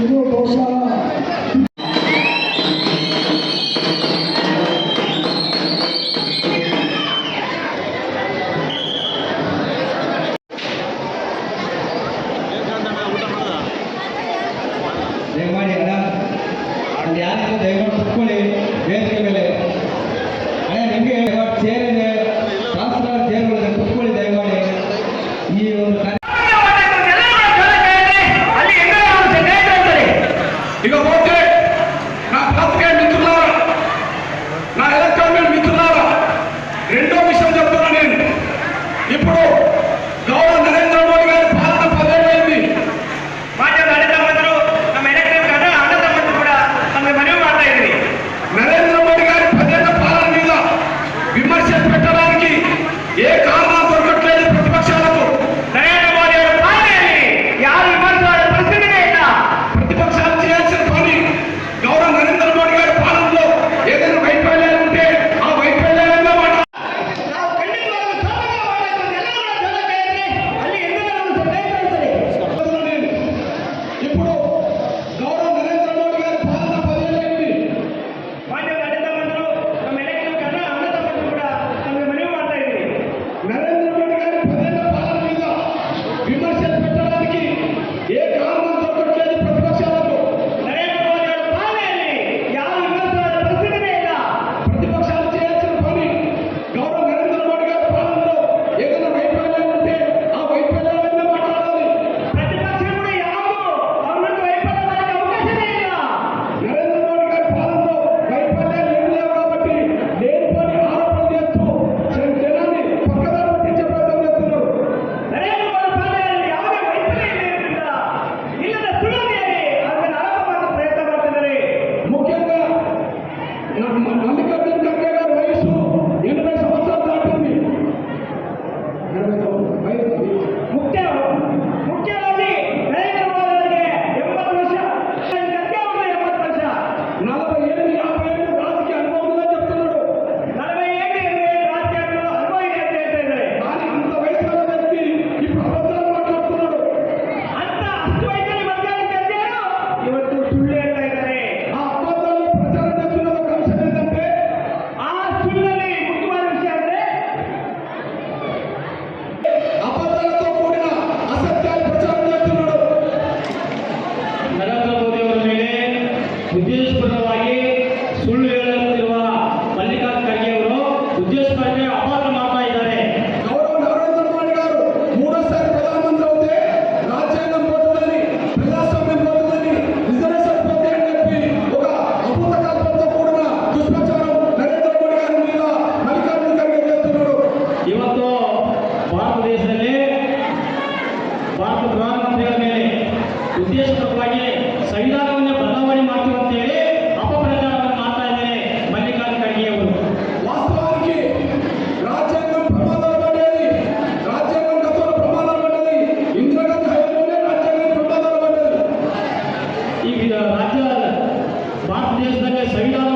ಇದು ಬಹುಶಃ ದಯಮಾಡಿ ಅಣ್ಣ ಅಲ್ಲಿ ಯಾರು ದಯಮಾಡಿ ಕುತ್ಕೊಳ್ಳಿ ವೇದಿಕೆ ಮೇಲೆ ಅಣ್ಣ ನಿಮಗೆ ಚೇರ್ ಇದೆ ಶಾಸ್ತ್ರ ಚೇರ್ಗಳಿದೆ ಕುತ್ಕೊಳ್ಳಿ ದಯಮಾಡಿ ಈ ಒಂದು ఇక పోతే నా పాత్రికేయ మిత్రులారా, నా ఎలక్ట్రానిక్ మిత్రులారా, రెండో విషయం చెప్తున్నా నేను. ఇప్పుడు గౌరవ నరేంద్ర మోడీ గారి పాలన 10 ఏళ్ళైంది. నరేంద్ర మోడీ గారి 10 ఏళ్ల పాలన మీద విమర్శలు పెట్టడానికి ఏ కారణం దొరకట్లేదు ప్రతిపక్షాలకు. నరేంద్ర మోడీ గారి పాలనని యారు విమర్శించాలి పరిస్థితినే ఇలా ప్రతిపక్షాలు చేయాల్సిన పని గౌరవ నరేంద్ర మోడీ గారి పాలనలో ఏదైనా వైఫల్యాలు ఉంటే ఆ వైఫల్యాలను మాట ನಾವು ಖಂಡಿತವಾಗ್ಲೂ ಅಲ್ಲಿ ఎందుకు ఇప్పుడు గౌరవ నరేంద్ర మోడీ గారి పాలన 10 ఏళ్ళైంది. ಮಾನ್ಯ ಅಣ್ಣತಮ್ಮಂದಿರು ನಮ್ಮ ಎಲೆಕ್ಷನ್ ಕన్నా ಅಣ್ಣತಮ್ಮಂದಿರು ಕೂಡ ನಮಗೆ ಮನವಿ ಮಾಡ್ತಾ ಇದ್ದೀವಿ. నరేంద్ర మోడీ గారి 10 ఏళ్ల పాలన మీద విమర్శలు పెట్టడానికి ఏ కారణం దొరకట్లేదు ప్రతిపక్షాలకు. ನರೇಂದ್ರ ಮೋದಿ ಅವರ ಪಾಲನೆಯಲ್ಲಿ ಯಾವ ವಿಮರ್ಶಿಸುವ ಪರಿಸ್ಥಿತಿನೇ ಇಲ್ಲ. ప్రతిపక్షాలు చేయాల్సిన పని గౌరవ నరేంద్ర మోడీ గారి పాలనలో ఏదైనా వైఫల్యాలు ఉంటే ఆ వైఫల్యాలను మాట్లాడాలి. ప్రతిపక్షం కూడా ಯಾವುದು ಅವನನ್ನು ವೈಫಲ್ಯವಾಗಕ್ಕೆ ಅವಕಾಶನೇ ಇಲ್ಲ. నరేంద్ర మోడీ గారి పాలనలో వైఫల్యాలు ఏం లేవు కాబట్టి లేనిపోని ఆరోపణలు చేస్తూ జనాన్ని పక్కదారి పట్టించే ప్రయత్నం చేస్తున్నారు. ನರೇಂದ್ರ ಮೋದಿ ಪಾಲನೆಯಲ್ಲಿ ಯಾವುದೇ ವೈಫಲ್ಯ ಇಲ್ಲ. ಇಲ್ಲದ ಸುಳ್ಳು ಹೇಳಿ ಅದನ್ನು ಆರೋಪ ಮಾಡುವ ಪ್ರಯತ್ನ ಮಾಡ್ತಿದ್ದಾರೆ. ముఖ్యంగా మల్లికార్జున ఖర్గే గారి వయసు 80 సంవత్సరాలు దాటింది. 80 వయసు ಮುಖ್ಯವಾಗಿ ನರೇಂದ್ರ ಮೋದಿ ಅವರಿಗೆ 80 ವರ್ಷ, ಖರ್ಗೆ ಅವರಿಗೆ 80 ವರ್ಷ. 40 ఏళ్ళు 50 ఏళ్ళు రాజకీయ అనుభవం ఉందని చెప్తున్నాడు. 40 ఏళ్ళు రాజకీయాల్లో అనుభవం ಇದೆ ಅಂತ ಹೇಳ್ತಾ ಇದ್ದಾರೆ. కానీ అంత వయసు గల వ్యక్తి ఇప్పుడు అబద్ధాలు మాట్లాడుతున్నాడు. ಅಷ್ಟು ವಯಸ್ಸಲ್ಲಿ ಬಂದಿದ್ದ ಖರ್ಗೆಯವರು ಇವತ್ತು ಸುಳ್ಳು ಹೇಳ್ತಾ ಇದ್ದಾರೆ. ఆ అబద్ధాలను ప్రచారం చేస్తున్న ఒక అంశం ఏంటంటే ಆ ಸುಳ್ಳಲ್ಲಿ ಮುಖ್ಯವಾದ ವಿಷಯ ಅಂದ್ರೆ అబద్ధాలతో కూడిన అసత్యాలు ప్రచారం చేస్తున్నాడు. ನರೇಂದ್ರ ಮೋದಿ ಅವರ ಮೇಲೆ ಉದ್ದೇಶಪೂರ್ವಕವಾಗಿ ಸುಳ್ಳು ಹೇಳುತ್ತಿರುವ ಮಲ್ಲಿಕಾರ್ಜುನ ಖರ್ಗೆ ಅವರು ಉದ್ದೇಶಪೂರ್ವಕವಾಗಿ ಅಪವಾದ ಮಾಡ್ತಾ ಇದ್ದಾರೆ. గౌరవ నరేంద్ర మోడీ గారు మూడోసారి ప్రధానమంత్రి అవుతే రాజ్యాంగం పోతుందని, ప్రజాస్వామ్యం పోతుందని, రిజర్వేషన్ పోతే అని చెప్పి ఒక అభూత కల్పనతో కూడిన దుష్ప్రచారం నరేంద్ర మోడీ గారి మీద మల్లికార్జున ఖర్గే చేస్తున్నాడు. ಇವತ್ತು ಭಾರತ ದೇಶದಲ್ಲಿ ಭಾರತ ಪ್ರಧಾನಮಂತ್ರಿಗಳ ಮೇಲೆ ಉದ್ದೇಶಪೂರ್ವಕವಾಗಿ ಸಂವಿಧಾನವನ್ನೇ ಬದಲಾವಣೆ ಮಾಡ್ತೀವಿ ಅಂತೇಳಿ ಅಪಪ್ರಚಾರವನ್ನು ಮಾಡ್ತಾ ಇದ್ದಾರೆ ಮಲ್ಲಿಕಾರ್ಜುನ ಖರ್ಗೆ ಅವರು. వాస్తవానికి రాజ్యాంగం ప్రమాదాలు పడేది, రాజ్యాంగం గతంలో ప్రమాదాలు పడ్డది, ఇందిరాగాంధీ హయాంలోనే రాజ్యాంగం ప్రమాదాలు పడ్డది. ಈಗ ರಾಜ್ಯ ಭಾರತ ದೇಶದಲ್ಲಿ ಸಂವಿಧಾನ